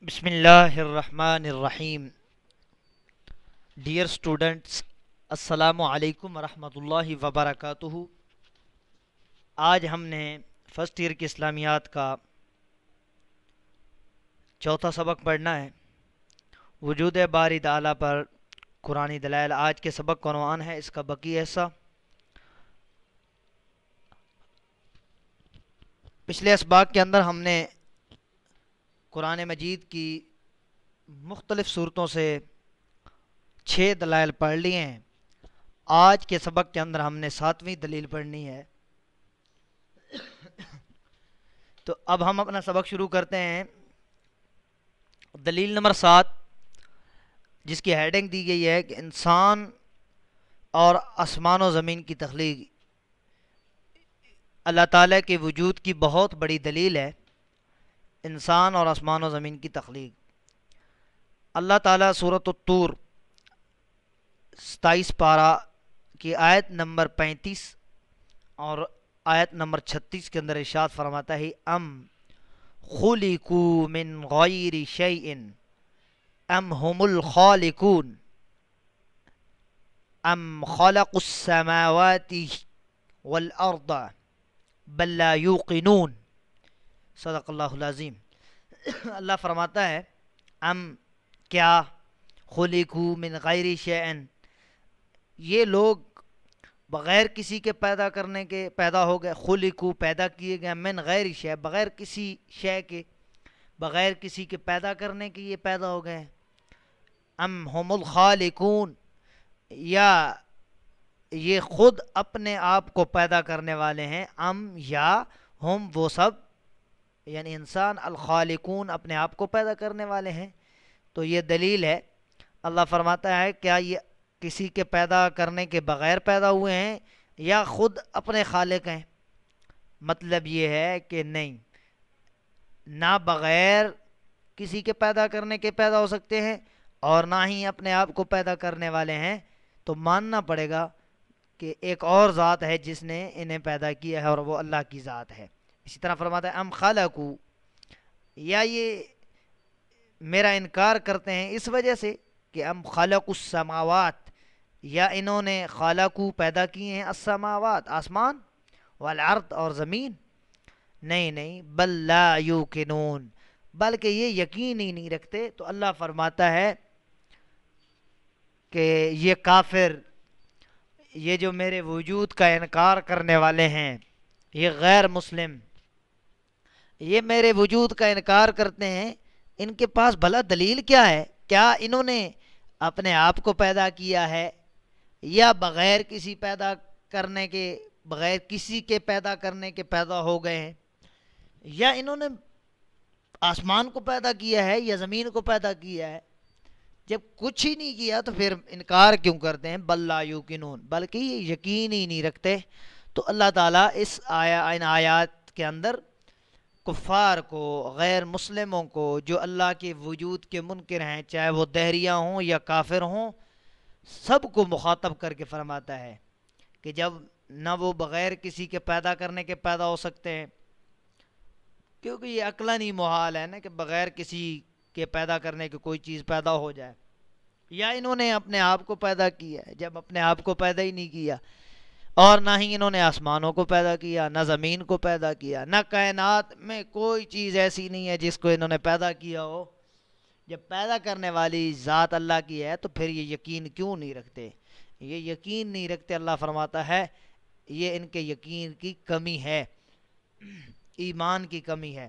بسم اللہ الرحمن الرحیم. ڈیئر اسٹوڈنٹس، السلام علیکم ورحمۃ اللہ وبرکاتہ. آج ہم نے فرسٹ ایئر کی اسلامیات کا چوتھا سبق پڑھنا ہے. وجود باری تعالیٰ پر قرآنی دلائل. آج کے سبق کا عنوان ہے اس کا بقی حصہ. پچھلے اسباق کے اندر ہم نے قرآن مجید کی مختلف صورتوں سے 6 دلائل پڑھ لیے ہیں. آج کے سبق کے اندر ہم نے 7ویں دلیل پڑھنی ہے. تو اب ہم اپنا سبق شروع کرتے ہیں. دلیل نمبر 7 جس کی ہیڈنگ دی گئی ہے کہ انسان اور آسمان و زمین کی تخلیق اللہ تعالیٰ کے وجود کی بہت بڑی دلیل ہے. انسان اور آسمان و زمین کی تخلیق. اللہ تعالیٰ سورۃ الطور 27 پارہ کی آیت نمبر 35 اور آیت نمبر 36 کے اندر ارشاد فرماتا ہے ام خلقوا من غیر شیء ام هم الخالقون ام خلقوا السماوات والارض بل لا یوقنون. صدق اللہ العظیم. اللہ فرماتا ہے ام کیا خلقوا من غیر شیء یہ لوگ بغیر کسی کے پیدا کرنے کے پیدا ہو گئے. خلقوا پیدا کیے گئے. من غیر شیء بغیر کسی شے کے بغیر کسی کے پیدا کرنے کے یہ پیدا ہو گئے. ام هم الخالقون یا یہ خود اپنے آپ کو پیدا کرنے والے ہیں. ام یا ہم وہ سب یعنی انسان الخالقون اپنے آپ کو پیدا کرنے والے ہیں. تو یہ دلیل ہے. اللہ فرماتا ہے کیا یہ کسی کے پیدا کرنے کے بغیر پیدا ہوئے ہیں یا خود اپنے خالق ہیں. مطلب یہ ہے کہ نہیں، نہ بغیر کسی کے پیدا کرنے کے پیدا ہو سکتے ہیں اور نہ ہی اپنے آپ کو پیدا کرنے والے ہیں. تو ماننا پڑے گا کہ ایک اور ذات ہے جس نے انہیں پیدا کیا ہے اور وہ اللہ کی ذات ہے. اسی طرح فرماتا ہے ام خلقوا یا یہ میرا انکار کرتے ہیں اس وجہ سے کہ ام خلقوا السماوات یا انہوں نے خلقوا پیدا کیے ہیں السماوات آسمان والارض اور زمین. نہیں بل لا یوقنون بلکہ یہ یقین ہی نہیں رکھتے. تو اللہ فرماتا ہے کہ یہ کافر، یہ جو میرے وجود کا انکار کرنے والے ہیں، یہ غیر مسلم، یہ میرے وجود کا انکار کرتے ہیں، ان کے پاس بھلا دلیل کیا ہے؟ کیا انہوں نے اپنے آپ کو پیدا کیا ہے یا بغیر کسی پیدا کرنے کے بغیر کسی کے پیدا کرنے کے پیدا ہو گئے ہیں، یا انہوں نے آسمان کو پیدا کیا ہے یا زمین کو پیدا کیا ہے؟ جب کچھ ہی نہیں کیا تو پھر انکار کیوں کرتے ہیں؟ بل لا یوقنون بلکہ یہ یقین ہی نہیں رکھتے. تو اللہ تعالیٰ ان آیات کے اندر کفار کو، غیر مسلموں کو، جو اللہ کے وجود کے منکر ہیں، چاہے وہ دہریہ ہوں یا کافر ہوں، سب کو مخاطب کر کے فرماتا ہے کہ جب نہ وہ بغیر کسی کے پیدا کرنے کے پیدا ہو سکتے ہیں، کیونکہ یہ عقلاً ہی محال ہے نا کہ بغیر کسی کے پیدا کرنے کی کوئی چیز پیدا ہو جائے، یا انہوں نے اپنے آپ کو پیدا کیا ہے جب اپنے آپ کو پیدا ہی نہیں کیا، اور نہ ہی انہوں نے آسمانوں کو پیدا کیا، نہ زمین کو پیدا کیا، نہ کائنات میں کوئی چیز ایسی نہیں ہے جس کو انہوں نے پیدا کیا ہو. جب پیدا کرنے والی ذات اللہ کی ہے تو پھر یہ یقین کیوں نہیں رکھتے؟ یہ یقین نہیں رکھتے. اللہ فرماتا ہے یہ ان کے یقین کی کمی ہے، ایمان کی کمی ہے.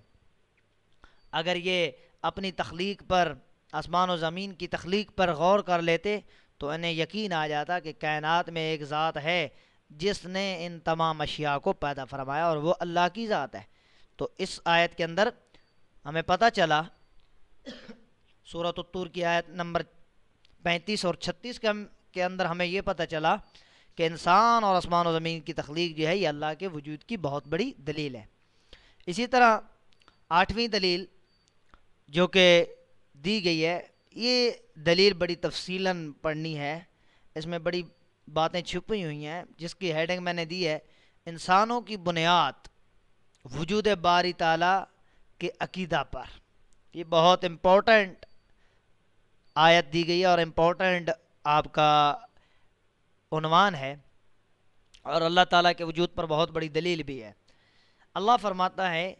اگر یہ اپنی تخلیق پر، آسمان و زمین کی تخلیق پر غور کر لیتے تو انہیں یقین آ جاتا کہ کائنات میں ایک ذات ہے جس نے ان تمام اشیاء کو پیدا فرمایا اور وہ اللہ کی ذات ہے. تو اس آیت کے اندر ہمیں پتہ چلا، سورۃ الطور کی آیت نمبر 35 اور 36 کے اندر ہمیں یہ پتہ چلا کہ انسان اور آسمان و زمین کی تخلیق جو ہے یہ اللہ کے وجود کی بہت بڑی دلیل ہے. اسی طرح 8ویں دلیل جو کہ دی گئی ہے، یہ دلیل بڑی تفصیلاً پڑھنی ہے، اس میں بڑی باتیں چھپی ہوئی ہیں، جس کی ہیڈنگ میں نے دی ہے انسانوں کی بنیاد وجود باری تعالیٰ کے عقیدہ پر. یہ بہت امپورٹنٹ آیت دی گئی ہے اور امپورٹنٹ آپ کا عنوان ہے، اور اللہ تعالیٰ کے وجود پر بہت بڑی دلیل بھی ہے۔ اللہ فرماتا ہے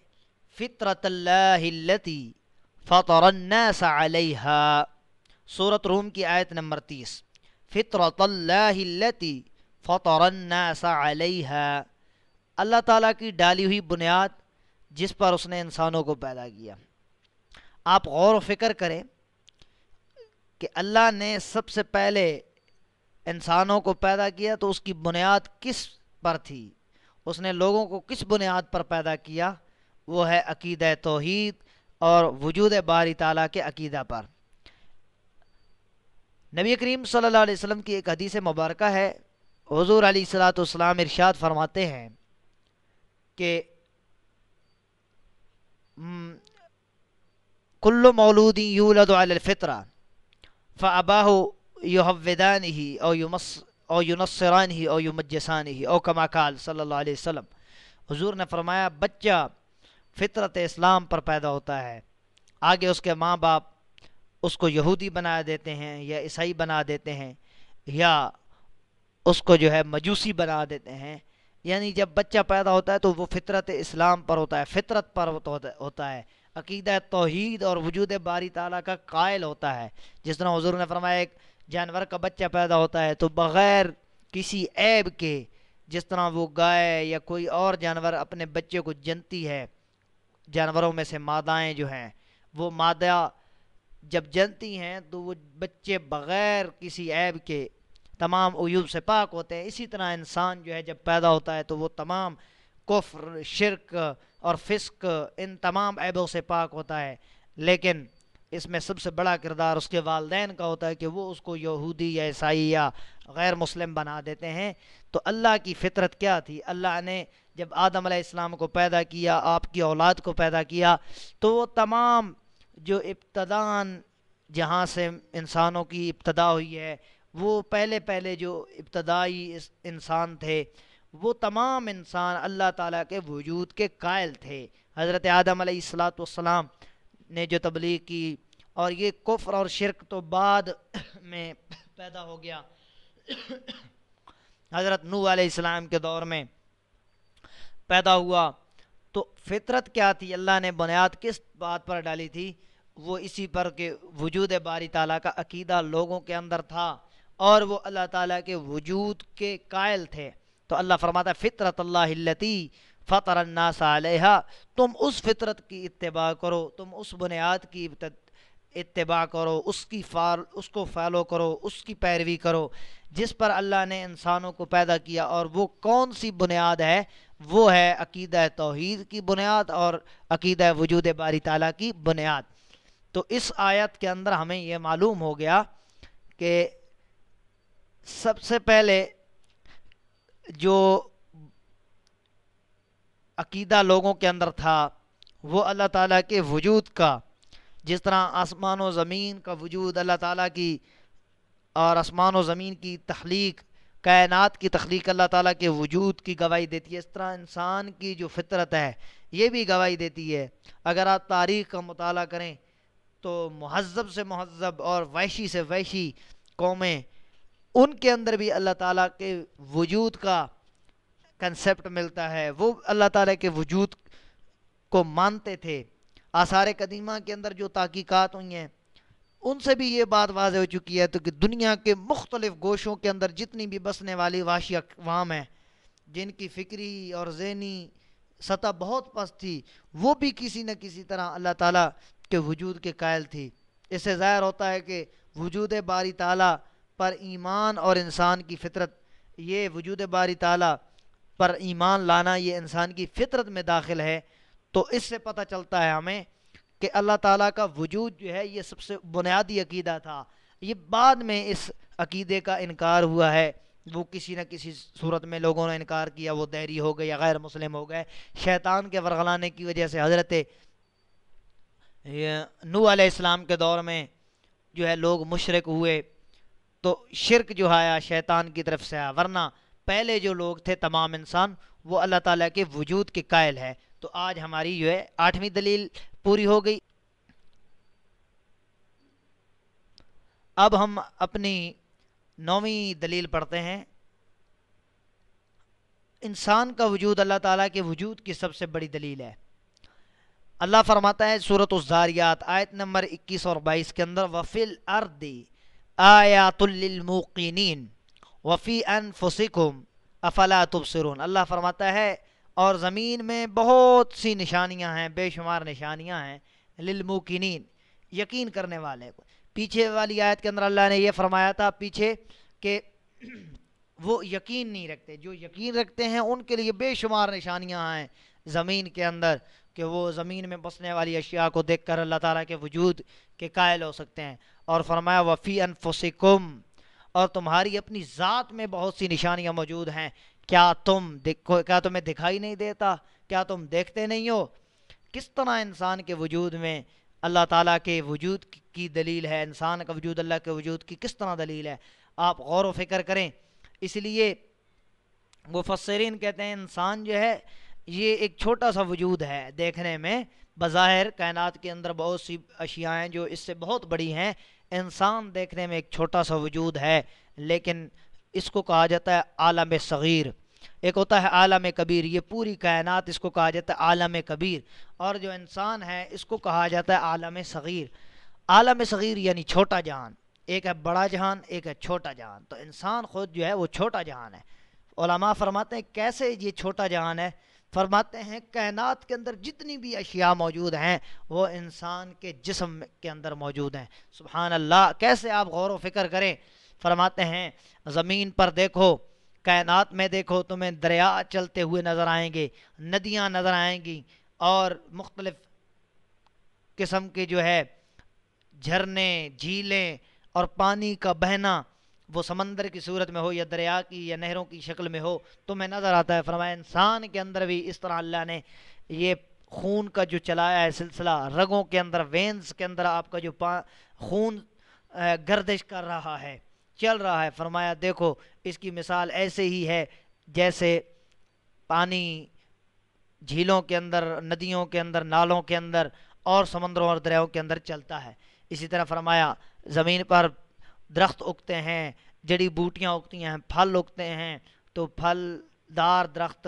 فطرت اللہ التی فطر الناس علیہا، سورۃ روم کی آیت نمبر 30، فطرت اللہ التی فطر الناس علیہا، اللہ تعالیٰ کی ڈالی ہوئی بنیاد جس پر اس نے انسانوں کو پیدا کیا۔ آپ غور و فکر کریں کہ اللہ نے سب سے پہلے انسانوں کو پیدا کیا تو اس کی بنیاد کس پر تھی؟ اس نے لوگوں کو کس بنیاد پر پیدا کیا؟ وہ ہے عقیدہ توحید اور وجود باری تعالیٰ کے عقیدہ پر۔ نبی کریم صلی اللہ علیہ وسلم کی ایک حدیث مبارکہ ہے، حضور علیہ الصلاۃ والسلام ارشاد فرماتے ہیں کہ کل مولود یولد علی الفطرہ فاباہ یحودانہ او ینصرانہ او یمجسانہ او کما قال صلی اللہ علیہ وسلم۔ حضور نے فرمایا بچہ فطرت اسلام پر پیدا ہوتا ہے، آگے اس کے ماں باپ اس کو یہودی بنا دیتے ہیں یا عیسائی بنا دیتے ہیں یا اس کو جو ہے مجوسی بنا دیتے ہیں۔ یعنی جب بچہ پیدا ہوتا ہے تو وہ فطرت اسلام پر ہوتا ہے، فطرت پر ہوتا ہے، عقیدہ توحید اور وجود باری تعالیٰ کا قائل ہوتا ہے۔ جس طرح حضور نے فرمایا ایک جانور کا بچہ پیدا ہوتا ہے تو بغیر کسی عیب کے، جس طرح وہ گائے یا کوئی اور جانور اپنے بچے کو جنتی ہے، جانوروں میں سے مادائیں جو ہیں وہ مادہ جب جنتی ہیں تو وہ بچے بغیر کسی عیب کے تمام عیوب سے پاک ہوتے ہیں۔ اسی طرح انسان جو ہے جب پیدا ہوتا ہے تو وہ تمام کفر، شرک اور فسق، ان تمام عیبوں سے پاک ہوتا ہے، لیکن اس میں سب سے بڑا کردار اس کے والدین کا ہوتا ہے کہ وہ اس کو یہودی یا عیسائی یا غیر مسلم بنا دیتے ہیں۔ تو اللہ کی فطرت کیا تھی؟ اللہ نے جب آدم علیہ السلام کو پیدا کیا، آپ کی اولاد کو پیدا کیا، تو وہ تمام جو ابتداً جہاں سے انسانوں کی ابتدا ہوئی ہے، وہ پہلے جو ابتدائی انسان تھے وہ تمام انسان اللہ تعالیٰ کے وجود کے قائل تھے۔ حضرت آدم علیہ السلام نے جو تبلیغ کی، اور یہ کفر اور شرک تو بعد میں پیدا ہو گیا، حضرت نوح علیہ السلام کے دور میں پیدا ہوا۔ تو فطرت کیا تھی؟ اللہ نے بنیاد کس بات پر ڈالی تھی؟ وہ اسی پر کہ وجود باری تعالیٰ کا عقیدہ لوگوں کے اندر تھا اور وہ اللہ تعالیٰ کے وجود کے قائل تھے۔ تو اللہ فرماتا ہے فطرت اللہ التی فطر الناس علیہا، تم اس فطرت کی اتباع کرو، تم اس بنیاد کی اتباع کرو، اس کو فالو کرو، اس کی پیروی کرو جس پر اللہ نے انسانوں کو پیدا کیا۔ اور وہ کون سی بنیاد ہے؟ وہ ہے عقیدہ توحید کی بنیاد اور عقیدہ وجود باری تعالیٰ کی بنیاد۔ تو اس آیت کے اندر ہمیں یہ معلوم ہو گیا کہ سب سے پہلے جو عقیدہ لوگوں کے اندر تھا وہ اللہ تعالیٰ کے وجود کا، جس طرح آسمان و زمین کا وجود اللہ تعالیٰ کی، اور آسمان و زمین کی تخلیق، کائنات کی تخلیق اللہ تعالیٰ کے وجود کی گواہی دیتی ہے، اس طرح انسان کی جو فطرت ہے یہ بھی گواہی دیتی ہے۔ اگر آپ تاریخ کا مطالعہ کریں تو مہذب سے مہذب اور وحشی سے وحشی قومیں، ان کے اندر بھی اللہ تعالیٰ کے وجود کا کنسپٹ ملتا ہے، وہ اللہ تعالیٰ کے وجود کو مانتے تھے۔ آثار قدیمہ کے اندر جو تحقیقات ہوئی ہیں ان سے بھی یہ بات واضح ہو چکی ہے تو کہ دنیا کے مختلف گوشوں کے اندر جتنی بھی بسنے والی وحشی اقوام ہیں جن کی فکری اور ذہنی سطح بہت پست تھی، وہ بھی کسی نہ کسی طرح اللہ تعالیٰ کے وجود کے قائل تھی۔ اس سے ظاہر ہوتا ہے کہ وجود باری تعالیٰ پر ایمان اور انسان کی فطرت، یہ وجود باری تعالیٰ پر ایمان لانا یہ انسان کی فطرت میں داخل ہے۔ تو اس سے پتہ چلتا ہے ہمیں کہ اللہ تعالیٰ کا وجود جو ہے یہ سب سے بنیادی عقیدہ تھا۔ یہ بعد میں اس عقیدے کا انکار ہوا ہے، وہ کسی نہ کسی صورت میں لوگوں نے انکار کیا، وہ دہری ہو گئے یا غیر مسلم ہو گئے، شیطان کے ورغلانے کی وجہ سے۔ حضرت نوح علیہ السلام کے دور میں جو ہے لوگ مشرک ہوئے تو شرک جو آیا شیطان کی طرف سے آیا، ورنہ پہلے جو لوگ تھے تمام انسان وہ اللہ تعالیٰ کے وجود کے قائل ہے۔ تو آج ہماری جو ہے 8ویں دلیل پوری ہو گئی۔ اب ہم اپنی 9ویں دلیل پڑھتے ہیں. انسان کا وجود اللہ تعالیٰ کے وجود کی سب سے بڑی دلیل ہے. اللہ فرماتا ہے سورۃ الذاریات آیت نمبر 21 اور 22 کے اندر وَفِي الْأَرْضِ آیَاتٌ لِّلْمُوقِنِينَ وَفِي أَنفُسِكُمْ أَفَلَا تُبْصِرُونَ. اللہ فرماتا ہے اور زمین میں بہت سی نشانیاں ہیں، بے شمار نشانیاں ہیں، للموقنین یقین کرنے والے کو. پیچھے والی آیت کے اندر اللہ نے یہ فرمایا تھا پیچھے کہ وہ یقین نہیں رکھتے، جو یقین رکھتے ہیں ان کے لیے بے شمار نشانیاں ہیں زمین کے اندر، کہ وہ زمین میں بسنے والی اشیاء کو دیکھ کر اللہ تعالیٰ کے وجود کے قائل ہو سکتے ہیں. اور فرمایا وفی انفسکم، اور تمہاری اپنی ذات میں بہت سی نشانیاں موجود ہیں، کیا تمہیں دکھائی نہیں دیتا، کیا تم دیکھتے نہیں ہو. کس طرح انسان کے وجود میں اللہ تعالیٰ کے وجود کی دلیل ہے، انسان کا وجود اللہ کے وجود کی کس طرح دلیل ہے، آپ غور و فکر کریں. اس لیے مفسرین کہتے ہیں انسان جو ہے یہ ایک چھوٹا سا وجود ہے دیکھنے میں، بظاہر کائنات کے اندر بہت سی اشیاء ہیں جو اس سے بہت بڑی ہیں، انسان دیکھنے میں ایک چھوٹا سا وجود ہے، لیکن اس کو کہا جاتا ہے عالم صغیر. ایک ہوتا ہے عالم کبیر، یہ پوری کائنات اس کو کہا جاتا ہے عالم کبیر، اور جو انسان ہے اس کو کہا جاتا ہے عالم صغیر. عالم صغیر یعنی چھوٹا جہان، ایک ہے بڑا جہان، ایک ہے چھوٹا جہان. تو انسان خود جو ہے وہ چھوٹا جہان ہے. علماء فرماتے ہیں کیسے یہ چھوٹا جہان ہے، فرماتے ہیں کائنات کے اندر جتنی بھی اشیاء موجود ہیں وہ انسان کے جسم کے اندر موجود ہیں. سبحان اللہ، کیسے آپ غور و فکر کریں. فرماتے ہیں زمین پر دیکھو، کائنات میں دیکھو، تمہیں دریا چلتے ہوئے نظر آئیں گے، ندیاں نظر آئیں گی، اور مختلف قسم کے جو ہے جھرنے، جھیلیں اور پانی کا بہنا، وہ سمندر کی صورت میں ہو یا دریا کی یا نہروں کی شکل میں ہو، تمہیں نظر آتا ہے. فرمایا انسان کے اندر بھی اس طرح اللہ نے یہ خون کا جو چلایا ہے سلسلہ، رگوں کے اندر، وینز کے اندر آپ کا جو خون گردش کر رہا ہے، چل رہا ہے. فرمایا دیکھو اس کی مثال ایسے ہی ہے جیسے پانی جھیلوں کے اندر، ندیوں کے اندر، نالوں کے اندر اور سمندروں اور دریاؤں کے اندر چلتا ہے. اسی طرح فرمایا زمین پر درخت اگتے ہیں، جڑی بوٹیاں اگتی ہیں، پھل اگتے ہیں، تو پھل دار درخت،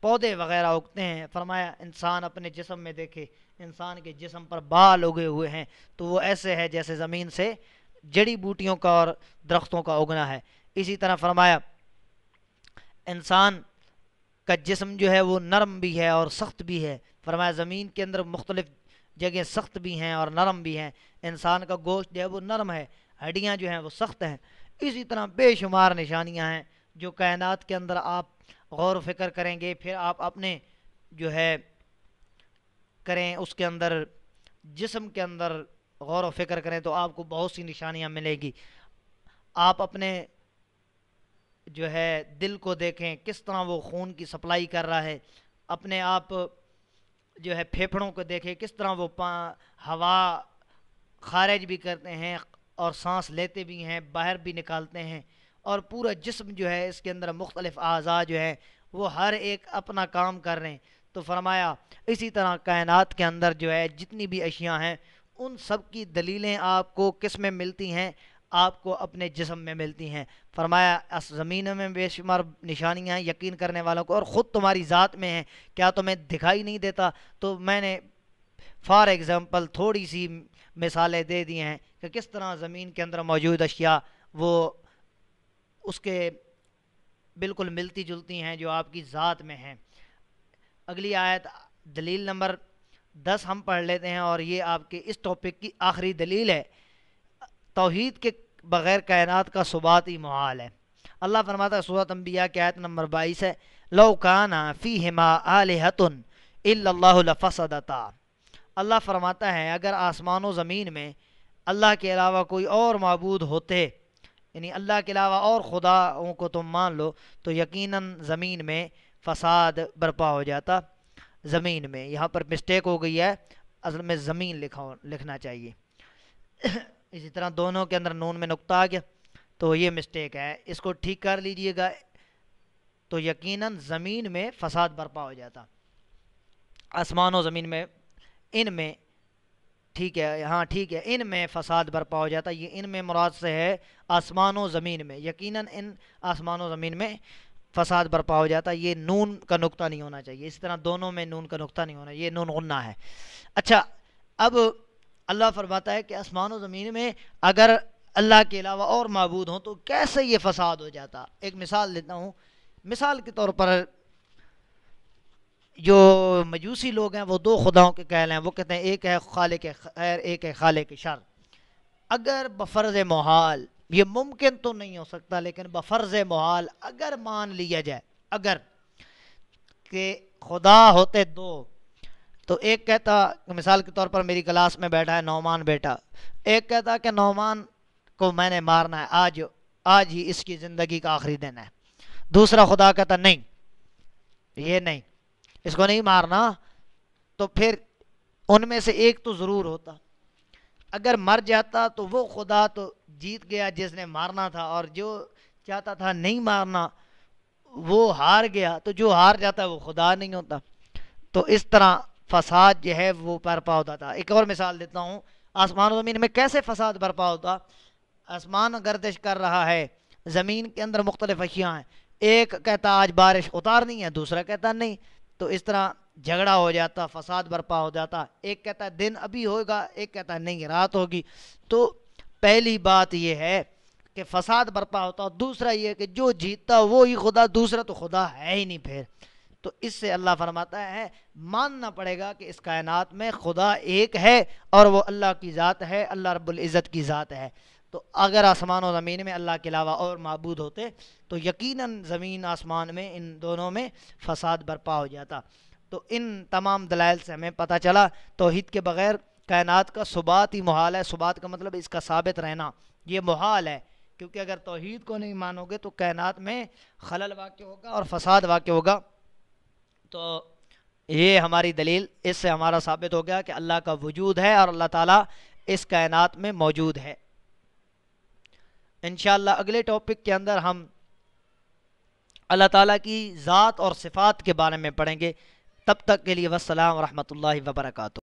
پودے وغیرہ اگتے ہیں. فرمایا انسان اپنے جسم میں دیکھے، انسان کے جسم پر بال اگے ہوئے ہیں، تو وہ ایسے ہے جیسے زمین سے جڑی بوٹیوں کا اور درختوں کا اگنا ہے. اسی طرح فرمایا انسان کا جسم جو ہے وہ نرم بھی ہے اور سخت بھی ہے. فرمایا زمین کے اندر مختلف جگہ سخت بھی ہیں اور نرم بھی ہیں. انسان کا گوشت جو ہے وہ نرم ہے، ہڈیاں جو ہیں وہ سخت ہیں. اسی طرح بے شمار نشانیاں ہیں جو کائنات کے اندر آپ غور و فکر کریں گے، پھر آپ اپنے جو ہے کریں اس کے اندر، جسم کے اندر غور و فکر کریں تو آپ کو بہت سی نشانیاں ملے گی. آپ اپنے جو ہے دل کو دیکھیں کس طرح وہ خون کی سپلائی کر رہا ہے، اپنے آپ جو ہے پھیپھڑوں کو دیکھیں کس طرح وہ ہوا خارج بھی کرتے ہیں اور سانس لیتے بھی ہیں، باہر بھی نکالتے ہیں، اور پورا جسم جو ہے اس کے اندر مختلف اعضاء جو ہیں وہ ہر ایک اپنا کام کر رہے ہیں. تو فرمایا اسی طرح کائنات کے اندر جو ہے جتنی بھی اشیاء ہیں ان سب کی دلیلیں آپ کو کس میں ملتی ہیں، آپ کو اپنے جسم میں ملتی ہیں. فرمایا اس زمین میں بے شمار نشانیاں ہیں یقین کرنے والوں کو، اور خود تمہاری ذات میں ہیں، کیا تمہیں دکھائی نہیں دیتا. تو میں نے فار ایگزامپل تھوڑی سی مثالیں دے دی ہیں کہ کس طرح زمین کے اندر موجود اشیاء وہ اس کے بالکل ملتی جلتی ہیں جو آپ کی ذات میں ہیں. اگلی آیت دلیل نمبر 10 ہم پڑھ لیتے ہیں، اور یہ آپ کے اس ٹاپک کی آخری دلیل ہے. توحید کے بغیر کائنات کا ثبات ہی محال ہے. اللہ فرماتا ہے سورۃ انبیاء کی آیت نمبر 22 ہے، لو کان فیہما آلہۃ الا اللہ لفسدتا. اللہ فرماتا ہے اگر آسمان و زمین میں اللہ کے علاوہ کوئی اور معبود ہوتے، یعنی اللہ کے علاوہ اور خداؤں کو تم مان لو، تو یقیناً زمین میں فساد برپا ہو جاتا. زمین میں یہاں پر مسٹیک ہو گئی ہے، اصل میں زمین لکھنا چاہیے. اسی طرح دونوں کے اندر نون میں نقطہ آ گیا تو یہ مسٹیک ہے، اس کو ٹھیک کر لیجئے گا. تو یقیناً زمین میں فساد برپا ہو جاتا. آسمان و زمین میں ان میں ٹھیک ہے، ہاں ٹھیک ہے، ان میں فساد برپا ہو جاتا، یہ ان میں مراد سے ہے آسمان و زمین میں، یقیناً ان آسمان و زمین میں فساد برپا ہو جاتا، یہ نون کا نقطہ نہیں ہونا چاہیے، اس طرح دونوں میں نون کا نقطہ نہیں ہونا، یہ نون غنہ ہے۔ اچھا، اب اللہ فرماتا ہے کہ آسمان و زمین میں اگر اللہ کے علاوہ اور معبود ہوں تو کیسے یہ فساد ہو جاتا۔ ایک مثال دیتا ہوں، مثال کے طور پر جو مجوسی لوگ ہیں وہ دو خداؤں کے قائل ہیں، وہ کہتے ہیں ایک ہے خالق خیر، ایک ہے خالق شر۔ اگر بفرض محال، یہ ممکن تو نہیں ہو سکتا لیکن بفرض محال اگر مان لیا جائے، اگر کہ خدا ہوتے دو، تو ایک کہتا، مثال کے طور پر میری کلاس میں بیٹھا ہے نعمان بیٹا، ایک کہتا کہ نعمان کو میں نے مارنا ہے، آج ہی اس کی زندگی کا آخری دن ہے، دوسرا خدا کہتا نہیں، یہ نہیں، اس کو نہیں مارنا، تو پھر ان میں سے ایک تو ضرور ہوتا، اگر مر جاتا تو وہ خدا تو جیت گیا جس نے مارنا تھا، اور جو چاہتا تھا نہیں مارنا وہ ہار گیا، تو جو ہار جاتا ہے وہ خدا نہیں ہوتا۔ تو اس طرح فساد جو ہے وہ برپا ہوتا تھا۔ ایک اور مثال دیتا ہوں، آسمان و زمین میں کیسے فساد برپا ہوتا۔ آسمان گردش کر رہا ہے، زمین کے اندر مختلف اشیاء ہیں، ایک کہتا آج بارش اتارنی ہے، دوسرا کہتا نہیں، تو اس طرح جھگڑا ہو جاتا، فساد برپا ہو جاتا، ایک کہتا ہے دن ابھی ہوگا، ایک کہتا ہے نہیں رات ہوگی۔ تو پہلی بات یہ ہے کہ فساد برپا ہوتا، اور دوسرا یہ کہ جو جیتتا وہی خدا، دوسرا تو خدا ہے ہی نہیں پھر۔ تو اس سے اللہ فرماتا ہے ماننا پڑے گا کہ اس کائنات میں خدا ایک ہے اور وہ اللہ کی ذات ہے، اللہ رب العزت کی ذات ہے۔ تو اگر آسمان و زمین میں اللہ کے علاوہ اور معبود ہوتے تو یقیناً زمین آسمان میں ان دونوں میں فساد برپا ہو جاتا۔ تو ان تمام دلائل سے ہمیں پتہ چلا توحید کے بغیر کائنات کا ثبات ہی محال ہے۔ ثبات کا مطلب اس کا ثابت رہنا، یہ محال ہے، کیونکہ اگر توحید کو نہیں مانو گے تو کائنات میں خلل واقع ہوگا اور فساد واقع ہوگا۔ تو یہ ہماری دلیل، اس سے ہمارا ثابت ہو گیا کہ اللہ کا وجود ہے اور اللہ تعالیٰ اس کائنات میں موجود ہے۔ انشاءاللہ اگلے ٹاپک کے اندر ہم اللہ تعالیٰ کی ذات اور صفات کے بارے میں پڑھیں گے۔ تب تک کے لیے والسلام ورحمۃ اللہ وبرکاتہ۔